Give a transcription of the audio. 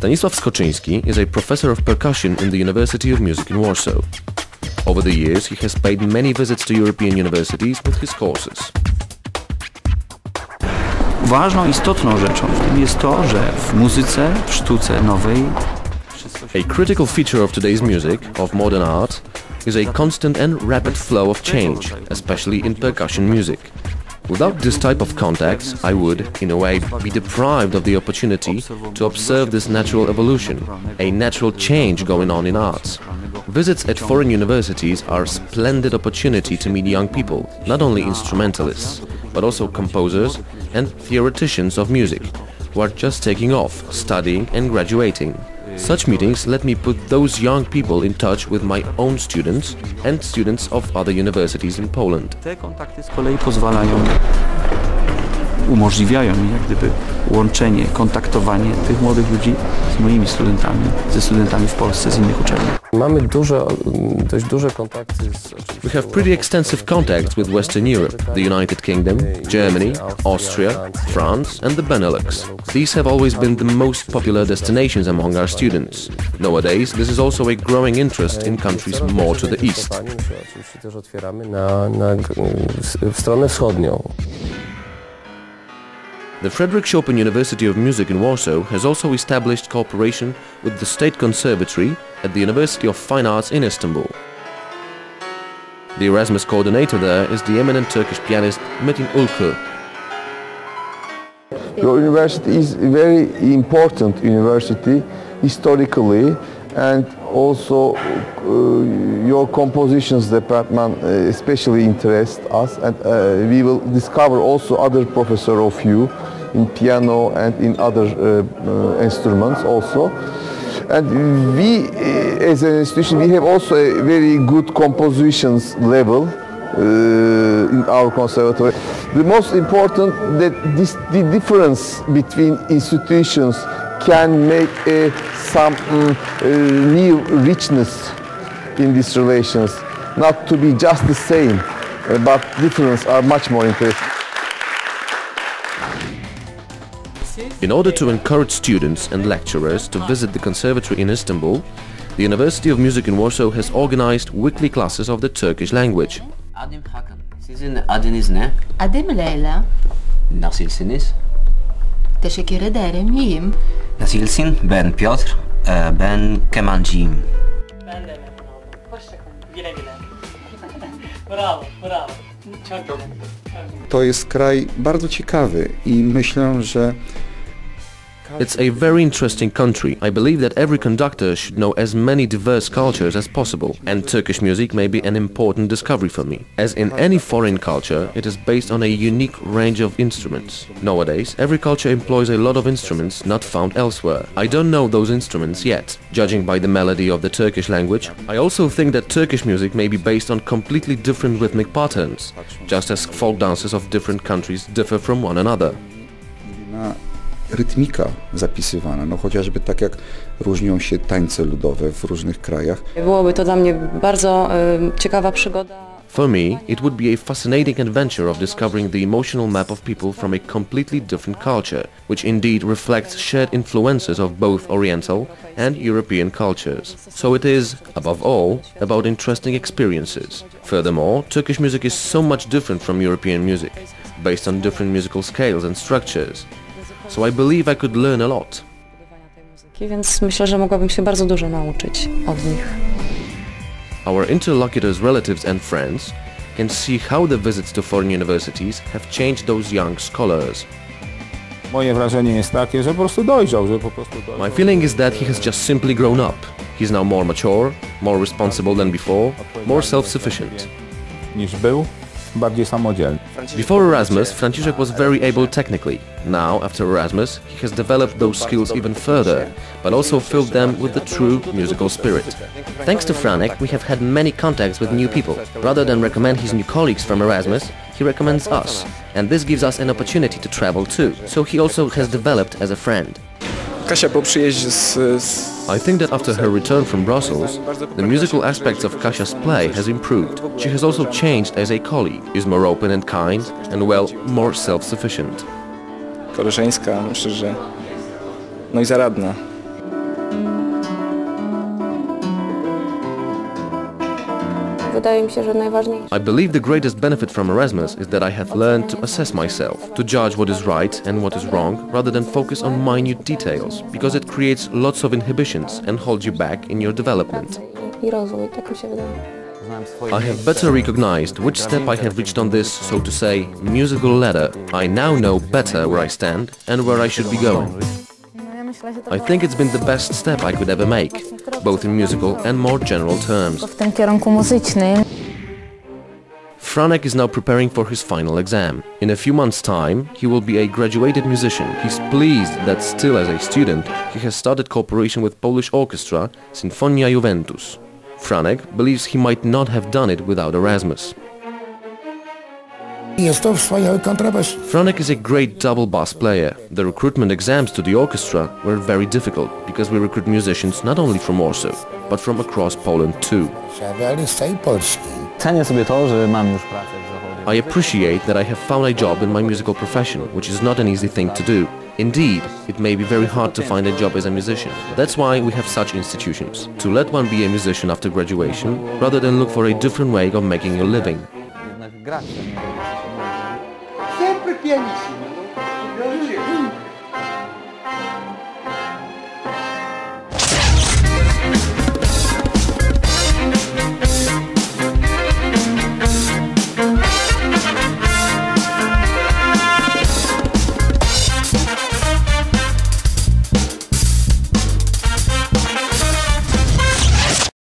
Stanisław Skoczyński is a professor of percussion in the University of Music in Warsaw. Over the years, he has paid many visits to European universities with his courses. Ważną, istotną rzeczą w tym jest to, że w muzyce, w sztuce nowej A critical feature of today's music, of modern art, is a constant and rapid flow of change, especially in percussion music. Without this type of contacts, I would, in a way, be deprived of the opportunity to observe this natural evolution, a natural change going on in arts. Visits at foreign universities are a splendid opportunity to meet young people, not only instrumentalists, but also composers and theoreticians of music, who are just taking off, studying and graduating. Such meetings let me put those young people in touch with my own students and students of other universities in Poland. Te kontakty z kolei umożliwiają mi jak gdyby łączenie, kontaktowanie tych młodych ludzi z moimi studentami, ze studentami w Polsce z innych uczelni. Mamy dość duże kontakty z... We have pretty extensive contacts with Western Europe, the United Kingdom, Germany, Austria, France and the Benelux. These have always been the most popular destinations among our students. Nowadays, this is also a growing interest in countries more to the east. Oczywiście też otwieramy w stronę wschodnią. The Fryderyk Chopin University of Music in Warsaw has also established cooperation with the State Conservatory at the University of Fine Arts in Istanbul. The Erasmus coordinator there is the eminent Turkish pianist Metin Ulku. Your university is a very important university historically, and also your compositions department especially interests us, and we will discover also other professors of you in piano and in other instruments also. And we, as an institution, we have also a very good compositions level in our conservatory. The most important that the difference between institutions can make some new richness in these relations, not to be just the same, but difference are much more interesting. In order to encourage students and lecturers to visit the conservatory in Istanbul, the University of Music in Warsaw has organized weekly classes of the Turkish language. Adım Hakan. Sizin adınız ne? Adım Leyla. Nasılsınız? Teşekkür ederim, iyiyim. Nasılsın? Ben Piotr. Ben kemancıyım. Ben de memnun oldum. Hoşçakalın. Güle güle. Bravo, bravo. Çok güzel. To jest kraj bardzo ciekawy i myślę, że It's a very interesting country. I believe that every conductor should know as many diverse cultures as possible, and Turkish music may be an important discovery for me. As in any foreign culture, it is based on a unique range of instruments. Nowadays, every culture employs a lot of instruments not found elsewhere. I don't know those instruments yet. Judging by the melody of the Turkish language, I also think that Turkish music may be based on completely different rhythmic patterns, just as folk dances of different countries differ from one another. Rytmika zapisywana, no chociażby tak jak różnią się tańce ludowe w różnych krajach. Byłoby to dla mnie bardzo ciekawa przygoda. For me, it would be a fascinating adventure of discovering the emotional map of people from a completely different culture, which indeed reflects shared influences of both Oriental and European cultures. So it is, above all, about interesting experiences. Furthermore, Turkish music is so much different from European music, based on different musical scales and structures. So I believe I could learn a lot. Więc myślę, że mogłabym się bardzo dużo nauczyć od nich. Our interlocutors' relatives and friends can see how the visits to foreign universities have changed those young scholars. Moje wrażenie jest takie, że po prostu dojrzał, My feeling is that he has just simply grown up. He's now more mature, more responsible than before, more self-sufficient. Niż był, bardziej samodzielny. Before Erasmus, Franciszek was very able technically. Now, after Erasmus, he has developed those skills even further, but also filled them with the true musical spirit. Thanks to Franek, we have had many contacts with new people. Rather than recommend his new colleagues from Erasmus, he recommends us, and this gives us an opportunity to travel too. So he also has developed as a friend. I think that after her return from Brussels, the musical aspects of Kasia's play has improved. She has also changed as a colleague, is more open and kind, and well, more self-sufficient. Koleżeńska, myślę, że no i zaradna. Wydaje mi się, że najważniejsze. I believe the greatest benefit from Erasmus is that I have learned to assess myself, to judge what is right and what is wrong, rather than focus on minute details, because it creates lots of inhibitions and holds you back in your development. I rozwój, tak mi się wydaje. I have better recognized which step I have reached on this, so to say, musical ladder. I now know better where I stand and where I should be going. I think it's been the best step I could ever make, both in musical and more general terms. W tym kierunku muzycznym. Fryderyk is now preparing for his final exam. In a few months' time, he will be a graduated musician. He's pleased that still as a student, he has started cooperation with Polish orchestra Sinfonia Juventus. Fryderyk believes he might not have done it without Erasmus. Fryderyk is a great double bass player. The recruitment exams to the orchestra were very difficult because we recruit musicians not only from Warsaw, but from across Poland too. I appreciate that I have found a job in my musical profession, which is not an easy thing to do. Indeed, it may be very hard to find a job as a musician. That's why we have such institutions, to let one be a musician after graduation, rather than look for a different way of making your living. Sempre pianissimo.